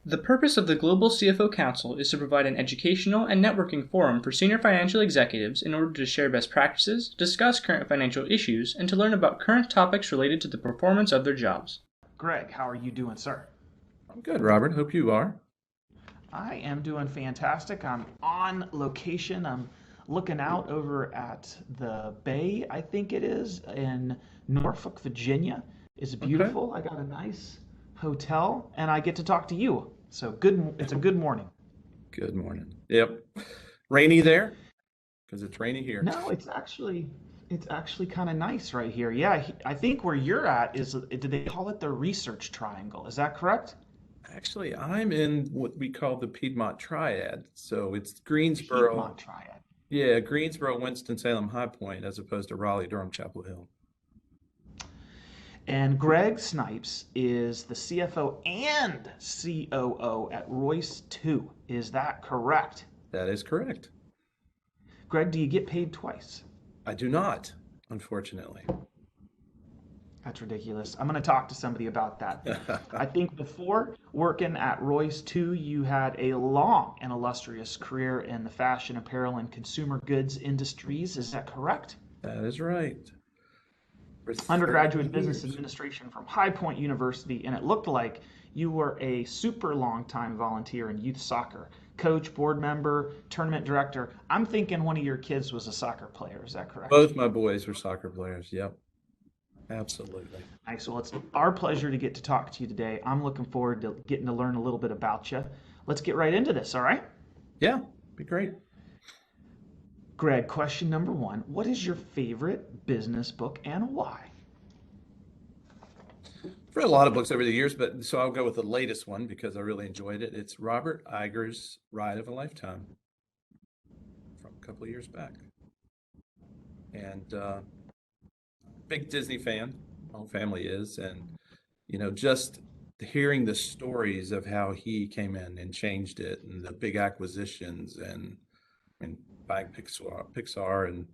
The purpose of the Global CFO Council is to provide an educational and networking forum for senior financial executives in order to share best practices, discuss current financial issues, and to learn about current topics related to the performance of their jobs. Greg, how are you doing, sir? I'm good, Robert. Hope you are. I am doing fantastic. I'm on location. I'm looking out over at the bay, I think it is, in Norfolk, Virginia. It's Okay. beautiful. I got a nice hotel and I get to talk to you. So good, it's a good morning. Good morning. Yep. Rainy there? Because it's rainy here. No, it's actually kind of nice right here. Yeah, I think where you're at is, did they call it the Research Triangle? Is that correct? Actually, I'm in what we call the Piedmont Triad. So it's Greensboro. Piedmont Triad. Yeah, Greensboro, Winston-Salem, High Point, as opposed to Raleigh, Durham, Chapel Hill. And Greg Snipes is the CFO and COO at Royce 2. Is that correct? That is correct. Greg, do you get paid twice? I do not, unfortunately. That's ridiculous. I'm going to talk to somebody about that. I think before working at Royce 2, you had a long and illustrious career in the fashion, apparel, and consumer goods industries. Is that correct? That is right. For Undergraduate 30 business years. administration from High Point University, and it looked like you were a super long time volunteer in youth soccer, coach, board member, tournament director. I'm thinking one of your kids was a soccer player. Is that correct? Both my boys were soccer players. Yep, absolutely. Nice. Well, it's our pleasure to get to talk to you today. I'm looking forward to getting to learn a little bit about you. Let's get right into this, all right? Yeah, be great. Greg, question number one. What is your favorite business book and why? I've read a lot of books over the years, but so I'll go with the latest one because I really enjoyed it. It's Robert Iger's Ride of a Lifetime from a couple of years back. And big Disney fan, my whole family is, and just hearing the stories of how he came in and changed it, and the big acquisitions, and buying Pixar, and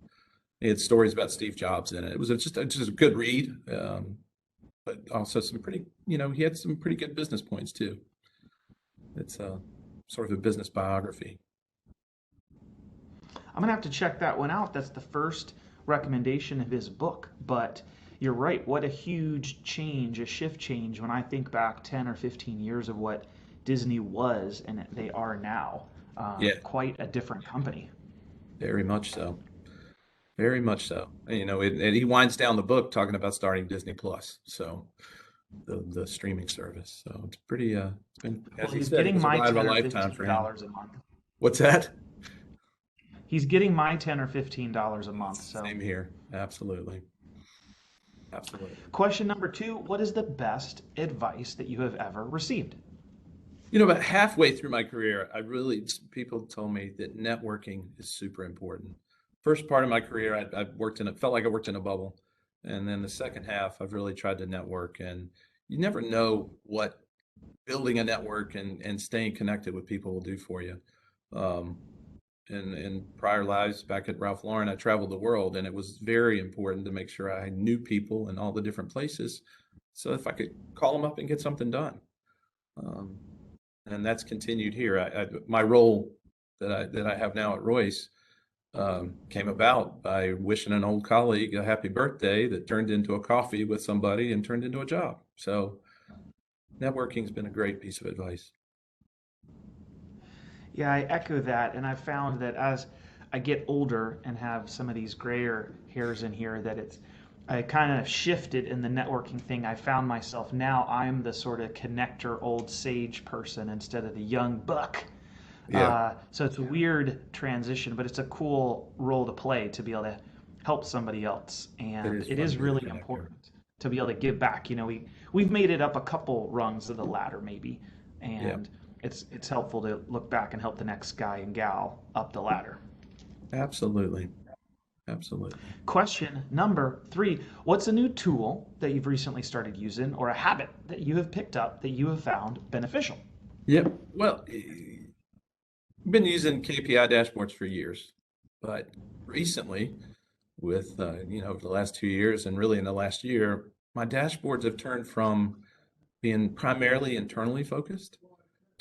he had stories about Steve Jobs in it. It was just a good read, but also some pretty, he had some pretty good business points too. It's sort of a business biography. I'm going to have to check that one out. That's the first recommendation of his book. But you're right. What a huge change, a shift change when I think back 10 or 15 years of what Disney was and they are now. Yeah, Quite a different company. very much so. Very much so. And, and he winds down the book talking about starting Disney Plus, so the streaming service. So it's pretty. It's been, as Well, he he's said, it getting was a my ride of a 10 or lifetime for him. $15 a month. What's that? He's getting my 10 or $15 a month. So, Same here. Absolutely. Absolutely. question number two, what is the best advice that you have ever received? About halfway through my career, people told me that networking is super important. First part of my career, I worked felt like I worked in a bubble. And then the second half, I've really tried to network. And you never know what building a network and staying connected with people will do for you. Um, in prior lives back at Ralph Lauren, I traveled the world, and it was very important to make sure I knew people in all the different places. So if I could call them up and get something done. Um, and that's continued here. My role that I have now at Royce came about by wishing an old colleague a happy birthday that turned into a coffee with somebody and turned into a job. So networking's been a great piece of advice. Yeah, I echo that, and I've found that as I get older and have some of these grayer hairs in here, that I kind of shifted in the networking thing. I found myself now I'm the sort of connector old sage person instead of the young buck. Yeah, So it's a weird transition, but it's a cool role to play to be able to help somebody else, it and is it fun to is be the really connector. important to be able to give back. We've made it up a couple rungs of the ladder maybe, Yeah, and it's helpful to look back and help the next guy and gal up the ladder. absolutely. Absolutely. Question number three, what's a new tool that you've recently started using or a habit that you have picked up that you have found beneficial? Yep. Well, I've been using KPI dashboards for years, but recently, with over the last 2 years and really in the last year, my dashboards have turned from being primarily internally focused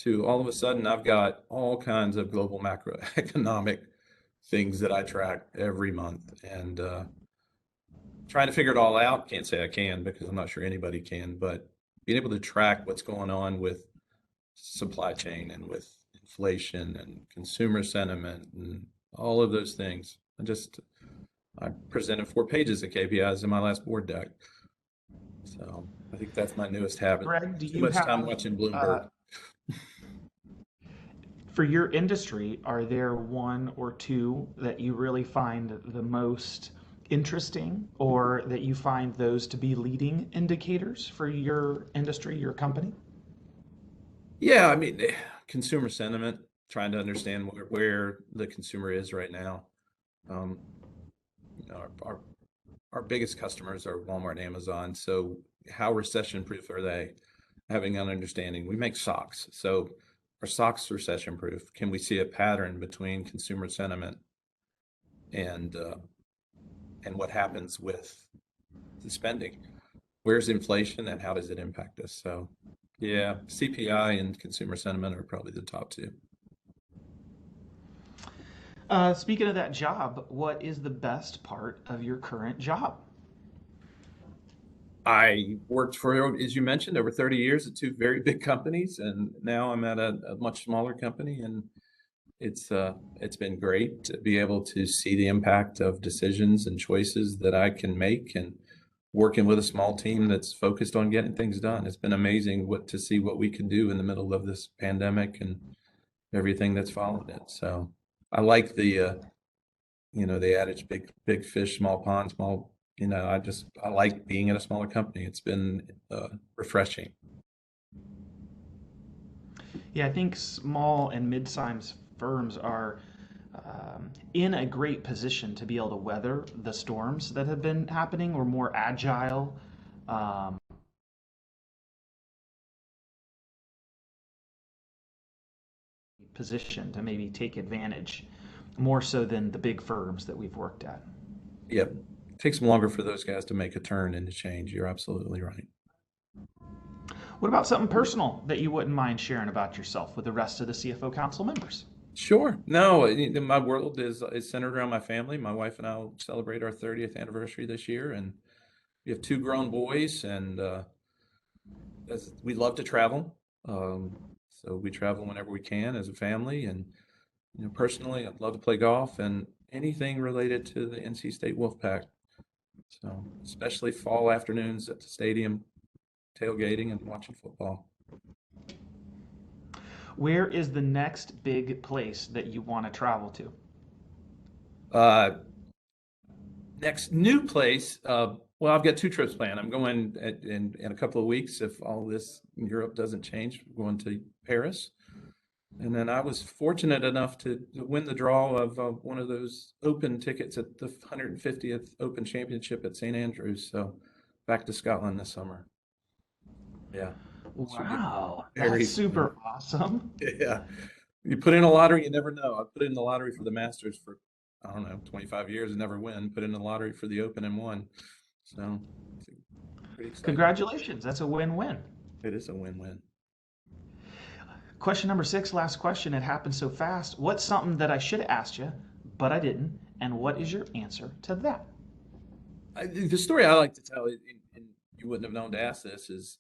to all of a sudden I've got all kinds of global macroeconomic things that I track every month, and trying to figure it all out. Can't say I can because I'm not sure anybody can, but being able to track what's going on with supply chain and with inflation and consumer sentiment and all of those things. I presented 4 pages of KPIs in my last board deck. So I think that's my newest habit. Greg, do Too you much time have, watching uh, Bloomberg. for your industry, are there one or two that you really find the most interesting, or that you find those to be leading indicators for your industry, your company? Yeah, I mean, consumer sentiment, trying to understand where the consumer is right now. Um, you know, our biggest customers are Walmart and Amazon. So how recession proof are they? Having an understanding. We make socks. So are socks recession proof? Can we see a pattern between consumer sentiment and what happens with the spending? Where's inflation and how does it impact us? So yeah, CPI and consumer sentiment are probably the top two. Speaking of that job, what is the best part of your current job? I worked for, as you mentioned, over 30 years at two very big companies, and now I'm at a much smaller company, and it's been great to be able to see the impact of decisions and choices that I can make, and working with a small team that's focused on getting things done. It's been amazing to see what we can do in the middle of this pandemic and everything that's followed it. So I like the adage, big fish, small pond, small. I like being at a smaller company. It's been refreshing. Yeah, I think small and mid-sized firms are in a great position to be able to weather the storms that have been happening, or more agile, um, position to maybe take advantage more so than the big firms that we've worked at. Yeah, it takes longer for those guys to make a turn and to change. You're absolutely right. What about something personal that you wouldn't mind sharing about yourself with the rest of the CFO Council members? Sure. No, my world is centered around my family. My wife and I will celebrate our 30th anniversary this year, and we have two grown boys, and we love to travel. Um, so we travel whenever we can as a family, and personally, I'd love to play golf and anything related to the NC State Wolfpack. So especially fall afternoons at the stadium, tailgating and watching football. Where is the next big place that you want to travel to? Uh, Next new place, well, I've got 2 trips planned. I'm going in a couple of weeks if all this in Europe doesn't change. We're going to Paris. And then I was fortunate enough to win the draw of one of those open tickets at the 150th Open Championship at St. Andrews. So back to Scotland this summer. Yeah. Should be Wow, very that's fun. super awesome. Yeah. You put in a lottery, you never know. I put in the lottery for the Masters for, I don't know, 25 years and never win. Put in the lottery for the Open and won. So it's pretty exciting. Congratulations, that's a win-win. It is a win-win. Question number 6, last question. It happened so fast. What's something that I should have asked you, but I didn't? And what is your answer to that? The story I like to tell, and you wouldn't have known to ask this, is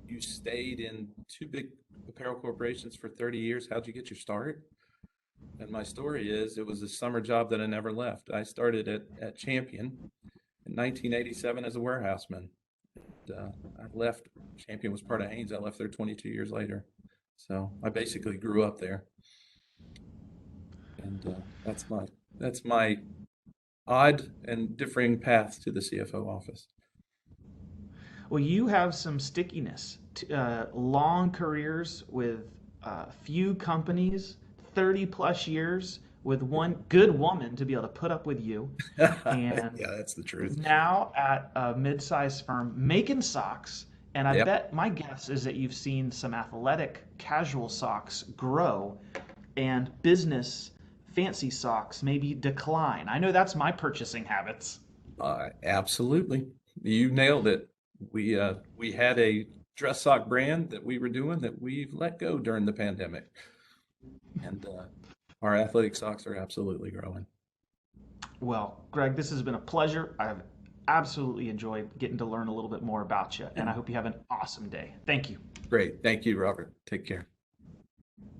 you stayed in 2 big apparel corporations for 30 years. How'd you get your start? And my story is it was a summer job that I never left. I started at Champion in 1987 as a warehouseman. I left, Champion was part of Hanes. I left there 22 years later. So I basically grew up there. And that's my odd and differing path to the CFO office. Well, you have some stickiness, long careers with few companies, 30 plus years with one good woman to be able to put up with you. And Yeah, that's the truth. now at a mid-sized firm making socks. And I Yep. bet my guess is that you've seen some athletic casual socks grow and business fancy socks maybe decline. I know that's my purchasing habits. Absolutely. You nailed it. We had a dress sock brand that we were doing that we've let go during the pandemic. And our athletic socks are absolutely growing. Well, Greg, this has been a pleasure. I've absolutely enjoyed getting to learn a little bit more about you, and I hope you have an awesome day. Thank you. Great. Thank you, Robert. Take care.